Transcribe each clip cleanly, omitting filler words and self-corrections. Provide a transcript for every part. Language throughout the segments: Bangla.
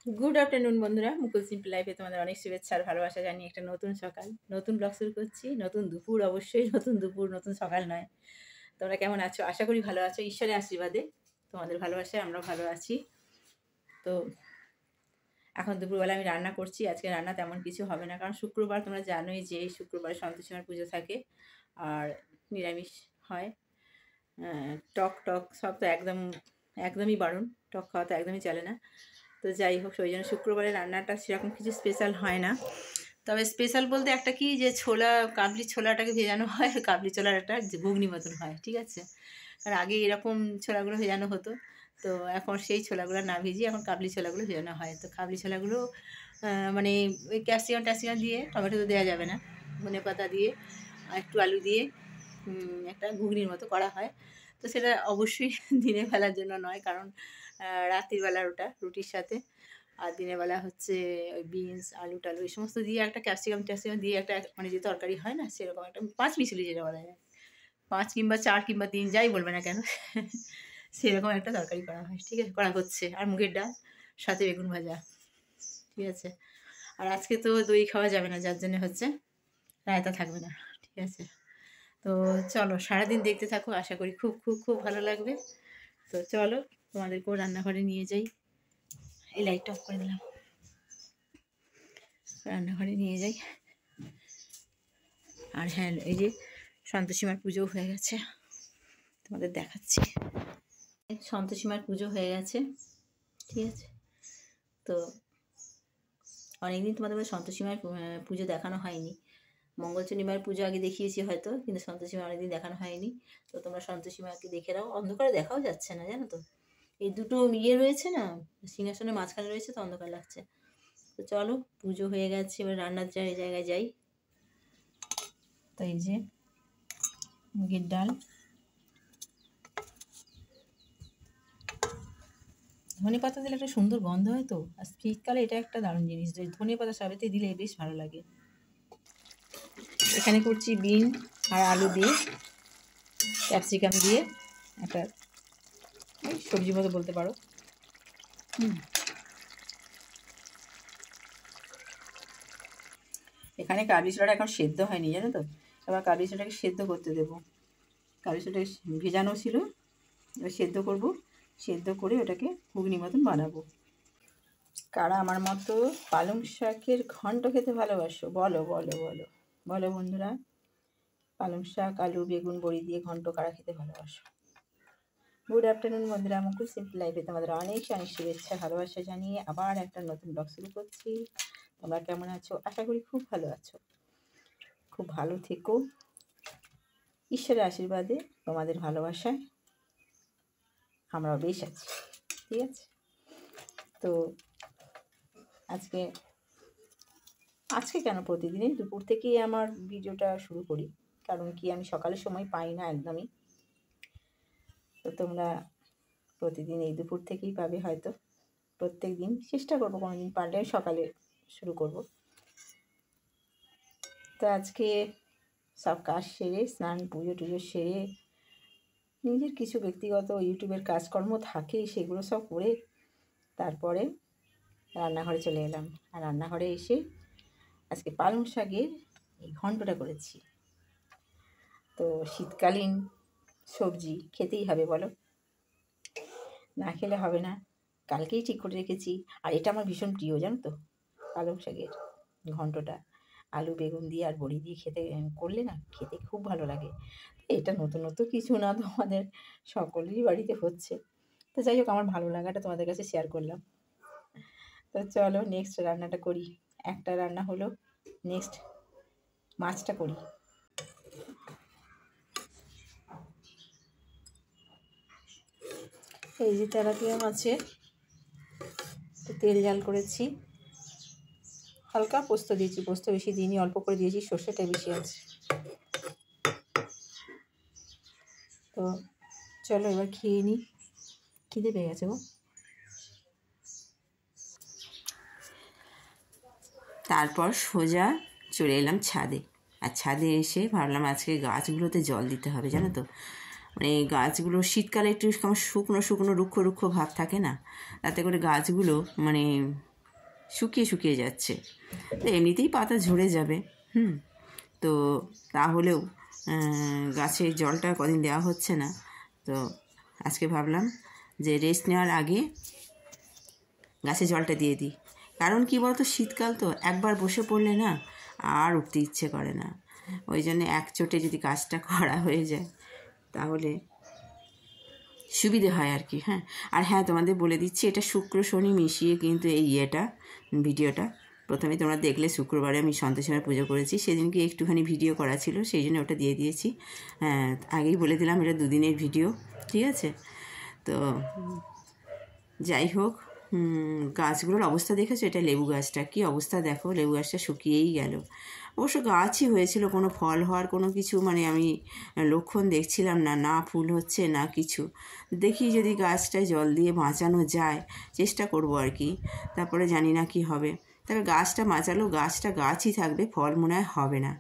গুড আফটারনুন বন্ধুরা, মুকুল সিম্পল লাইফে তোমাদের অনেক শুভেচ্ছা আর ভালোবাসা জানিয়ে একটা নতুন সকাল, নতুন ব্লগ শুরু করছি। নতুন দুপুর, অবশ্যই নতুন দুপুর, নতুন সকাল নয়। তোমরা কেমন আছো? আশা করি ভালো আছো, ঈশ্বরের আশীর্বাদে। তোমাদের ভালোবাসায় আমরা ভালো আছি। তো এখন দুপুরবেলা আমি রান্না করছি। আজকে রান্না তেমন কিছু হবে না, কারণ শুক্রবার তোমরা জানোই যে শুক্রবারে সন্তোষীমার পুজো থাকে আর নিরামিষ হয়। টক টক সব তো একদমই বারণ, টক খাওয়া তো একদমই চলে না। তো যাই হোক, ওই জন্য শুক্রবারে রান্নাটা সেরকম কিছু স্পেশাল হয় না। তবে স্পেশাল বলতে একটা কি, যে কাবলি ছোলাটাকে ভেজানো হয়, কাবলি ছোলার একটা ঘুগনি মতন হয়, ঠিক আছে। কারণ আগে এরকম ছোলাগুলো ভেজানো হতো, তো এখন সেই ছোলাগুলো না ভিজিয়ে এখন কাবলি ছোলাগুলো ভেজানো হয়। তো কাবলি ছোলাগুলো মানে ওই ক্যাপসিকাম দিয়ে, টমেটো তো দেওয়া যাবে না, ধনে পাতা দিয়ে আর একটু আলু দিয়ে একটা ঘুগনির মতো করা হয়। তো সেটা অবশ্যই দিনের বেলার জন্য নয়, কারণ রাত্রির বেলার ওটা রুটির সাথে। আর দিনের বেলা হচ্ছে ওই বিনস আলু টালু এই সমস্ত দিয়ে একটা ক্যাপসিকাম দিয়ে একটা মানে যে তরকারি হয় না, সেরকম একটা 5 মিশালি যেটা বলা যায়, 5 কিংবা 4 কিংবা 3 যাই বলবে না কেন, সেরকম একটা তরকারি করা হয়, ঠিক আছে, করা হচ্ছে। আর মুগের ডাল সাথে বেগুন ভাজা, ঠিক আছে। আর আজকে তো দই খাওয়া যাবে না, যার জন্য হচ্ছে রায়তা থাকবে না, ঠিক আছে। তো চলো সারাদিন দেখতে থাকো, আশা করি খুব খুব খুব ভালো লাগবে। তো চলো তোমাদেরকেও রান্নাঘরে নিয়ে যাই। এই লাইটটা অফ করে দিলাম, রান্নাঘরে নিয়ে যাই। আর হ্যাঁ, এই যে সন্তোষীমার পুজো হয়ে গেছে, তোমাদের দেখাচ্ছি। সন্তোষীমার পুজো হয়ে গেছে, ঠিক আছে। তো অনেকদিন তোমাদের সন্তোষীমার পুজো দেখানো হয়নি। মঙ্গলচণ্ডীমার পুজো আগে দেখিয়েছি হয়তো, কিন্তু সন্তোষীমা অনেকদিন দেখানো হয়নি। তো তোমরা সন্তোষীমাকে দেখে দাও। অন্ধকারে দেখাও যাচ্ছে না, জানো তো, এই দুটো রয়েছে না, সিংহাসনের মাঝখানে রয়েছে, তো অন্ধকার লাগছে। তো চলো, পুজো হয়ে গেছে, এবার রান্নার জায়গায় যাই। তো এই যে মুগের ডাল, ধনে পাতা দিলে একটা সুন্দর গন্ধ হয়। তো আর শীতকালে এটা একটা দারুণ জিনিস, যে ধনে পাতা সাবেতে দিলে বেশ ভালো লাগে। এখানে করছি বিন আর আলু দিয়ে, ক্যাপসিকাম দিয়ে একটা সবজি মতো বলতে পারো। এখানে কাবলি ছোলাটা এখন সেদ্ধ হয়নি, জানো তো। এবার কাবলি ছোলাটাকে সেদ্ধ করতে দেবো। কাবলি ছোলাটা ভেজানো ছিল, এবার সেদ্ধ করব। সেদ্ধ করে ওটাকে ঘুগনি মতন বানাবো। কারা আমার মতো পালং শাকের ঘন্ট খেতে ভালোবাসো? বলো বলো বলো বলো বন্ধুরা। পালং শাক আলু বেগুন বড়ি দিয়ে ঘন্ট কারা খেতে ভালোবাসো? গুড আফটারনুন বন্ধুরা, মুকুল সিম্পল লাইফে তোমাদের অনেক অনেক শুভেচ্ছা ভালোবাসা জানিয়ে আবার একটা নতুন ব্লগ শুরু করছি। তোমরা কেমন আছো? আশা করি খুব ভালো আছো, খুব ভালো থেকো। ঈশ্বরের আশীর্বাদে, তোমাদের ভালোবাসায় আমরাও বেশ আছি, ঠিক আছে। তো আজকে কেন প্রতিদিনই দুপুর থেকেই আমার ভিডিওটা শুরু করি, কারণ কি আমি সকালের সময় পাই না একদমই। তো তোমরা প্রতিদিন এই দুপুর থেকেই পাবে হয়তো। প্রত্যেক দিন চেষ্টা করবো, কোনো দিন পারলে সকালে শুরু করব। তো আজকে সব কাজ সেরে, স্নান পুজো টুজো সেরে, নিজের কিছু ব্যক্তিগত ইউটিউবের কাজকর্ম থাকে, সেগুলো সব করে তারপরে রান্নাঘরে চলে এলাম। আর রান্নাঘরে এসে আজকে পালং শাকের এই ঘন্টটা করেছি। তো শীতকালীন সবজি খেতেই হবে, বলো, না খেলে হবে না। কালকেই ঠিক করে রেখেছি। আর এটা আমার ভীষণ প্রিয়, জানো তো, পালং শাকের ঘন্টটা আলু বেগুন দিয়ে আর বড়ি দিয়ে খেতে করলে না, খেতে খুব ভালো লাগে। এটা নতুন নতুন কিছু না, তোমাদের সকলেরই বাড়িতে হচ্ছে। তো যাই হোক, আমার ভালো লাগাটা তোমাদের কাছে শেয়ার করলাম। তো চলো নেক্সট রান্নাটা করি। একটা রান্না হলো, নেক্সট মাছটা করি। এই যে তেলাপিয়া মাছের তেল জাল করেছি, হালকা পোস্ত দিয়েছি, পোস্ত বেশি দিইনি, অল্প করে দিয়েছি, সর্ষেটা বেশি আছে। তো চলো এবার খেয়ে নিই, খিদে পেয়ে গেছে গো। তারপর সোজা চলে এলাম ছাদে। আর ছাদে এসে ভাবলাম আজকে গাছগুলোতে জল দিতে হবে, জানো তো। মানে গাছগুলো শীতকালে একটু কেমন শুকনো শুকনো রুক্ষ রুক্ষ ভাব থাকে না, তাতে করে গাছগুলো মানে শুকিয়ে শুকিয়ে যাচ্ছে। তো এমনিতেই পাতা ঝরে যাবে, তো তাহলেও গাছে জলটা কদিন দেওয়া হচ্ছে না, তো আজকে ভাবলাম যে রেস্ট নেওয়ার আগে গাছে জলটা দিয়ে দিই। কারণ কী বলতো, শীতকাল তো একবার বসে পড়লে না আর উঠতে ইচ্ছে করে না। ওই জন্য এক চোটে যদি কাজটা করা হয়ে যায় তাহলে সুবিধে হয় আর কি। আর হ্যাঁ, তোমাদের বলে দিচ্ছি, এটা শুক্র শনি মিশিয়ে কিন্তু এই ভিডিওটা প্রথমে তোমরা দেখলে শুক্রবারে আমি সন্তোষীমার পুজো করেছি, সেদিনকে একটুখানি ভিডিও করা ছিল, সেই জন্য ওটা দিয়ে দিয়েছি। আগেই বলে দিলাম এটা 2 দিনের ভিডিও, ঠিক আছে? তো যাই হোক, গাছগুলোর অবস্থা দেখেছো? এটা লেবু গাছটা কী অবস্থা দেখো, লেবু গাছটা শুকিয়েই গেল। অবশ্য গাছই হয়েছিল, কোনো ফল হওয়ার কোনো কিছু মানে আমি লক্ষণ দেখছিলাম না, না ফুল হচ্ছে না কিছু। দেখি যদি গাছটায় জল দিয়ে বাঁচানো যায়, চেষ্টা করব আর কি, তারপরে জানি না কি হবে। তবে গাছটা বাঁচালেও গাছটা গাছই থাকবে, ফল মনে হয় হবে না,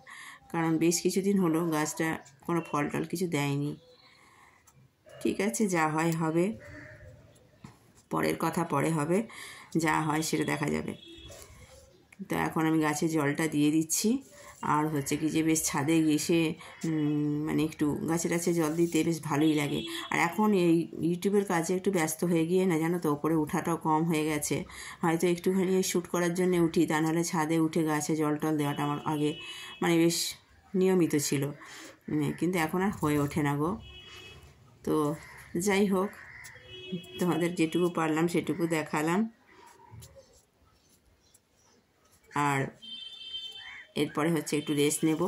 কারণ বেশ কিছুদিন হলো গাছটা কোনো ফল টল কিছু দেয়নি। ঠিক আছে, যা হয় হবে, পরের কথা পরে হবে, যা হয় সেটা দেখা যাবে। তো এখন আমি গাছে জলটা দিয়ে দিচ্ছি। আর হচ্ছে কি যে বেশ ছাদে এসে মানে একটু গাছে টাছে জল দিতে বেশ ভালোই লাগে। আর এখন এই ইউটিউবের কাজে একটু ব্যস্ত হয়ে গিয়ে না, জানো তো, ওপরে ওঠাটাও কম হয়ে গেছে। হয়তো একটুখানি শ্যুট করার জন্য উঠি, তা নাহলে ছাদে উঠে গাছে জল টল দেওয়াটা আমার আগে মানে বেশ নিয়মিত ছিল, কিন্তু এখন আর হয়ে ওঠে না গো। তো যাই হোক, তোমাদের যেটুকু পারলাম সেটুকু দেখালাম। আর এরপরে হচ্ছে একটু রেস্ট নেব।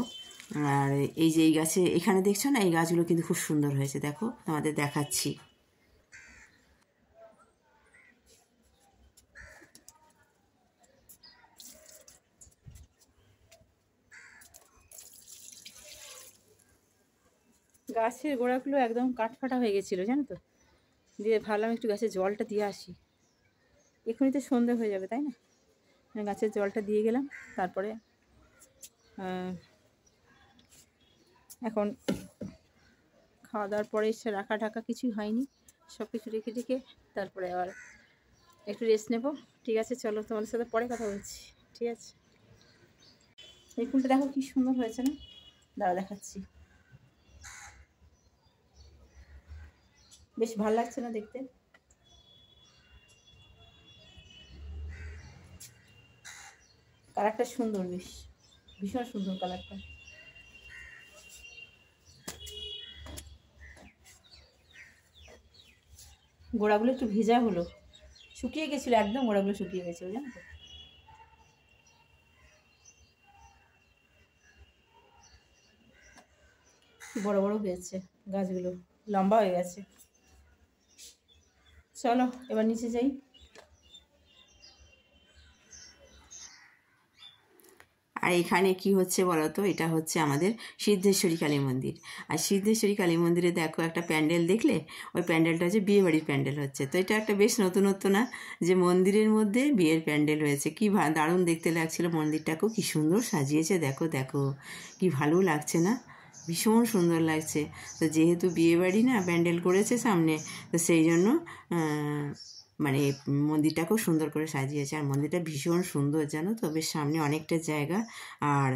আর এই যে এই গাছে এখানে দেখছো না, এই গাছগুলো কিন্তু খুব সুন্দর হয়েছে, দেখো তোমাদের দেখাচ্ছি। গাছের গোড়াগুলো একদম কাঠফাটা হয়ে গেছিলো, জানো তো, দিয়ে ভাবলাম একটু গাছের জলটা দিয়ে আসি। এখনই তো সন্ধে হয়ে যাবে, তাই না? গাছের জলটা দিয়ে গেলাম। তারপরে এখন খাওয়া দাওয়ার পরে এসে রাখা ঢাকা কিছুই হয়নি, সব কিছু রেখে রেখে তারপরে আবার একটু রেস্ট নেব। ঠিক আছে, চলো তোমাদের সাথে পরে কথা বলছি, ঠিক আছে? এই ফুলটা দেখো কি সুন্দর হয়েছে না, দাঁড়া দেখাচ্ছি। বেশ ভালো লাগছে না দেখতে? কালারটা সুন্দর, বেশ ভীষণ সুন্দর কালারটা। গোড়াগুলো একটু ভেজা হলো, শুকিয়ে গেছিলো একদম, গোড়াগুলো শুকিয়ে গেছিলো, জানো তো। বড় বড় হয়েছে গাছগুলো, লম্বা হয়ে গেছে। চলো এবার নিচে যাই। আর এখানে কি হচ্ছে বলো তো, এটা হচ্ছে আমাদের সিদ্ধেশ্বরী কালী মন্দির। আর সিদ্ধেশ্বরী কালী মন্দিরে দেখো একটা প্যান্ডেল দেখলে, ওই প্যান্ডেলটা হচ্ছে বিয়েবাড়ির প্যান্ডেল হচ্ছে। তো এটা একটা বেশ নতুনত্ব না, যে মন্দিরের মধ্যে বিয়ের প্যান্ডেল হয়েছে। কি দারুণ দেখতে লাগছিল মন্দিরটাকেও, কি সুন্দর সাজিয়েছে, দেখো দেখো কি ভালো লাগছে না, ভীষণ সুন্দর লাগছে। তো যেহেতু বিয়েবাড়ি না, প্যান্ডেল করেছে সামনে, তো সেই জন্য মানে মন্দিরটাকেও সুন্দর করে সাজিয়েছে। আর মন্দিরটা ভীষণ সুন্দর, জানো তো, বেশ সামনে অনেকটা জায়গা। আর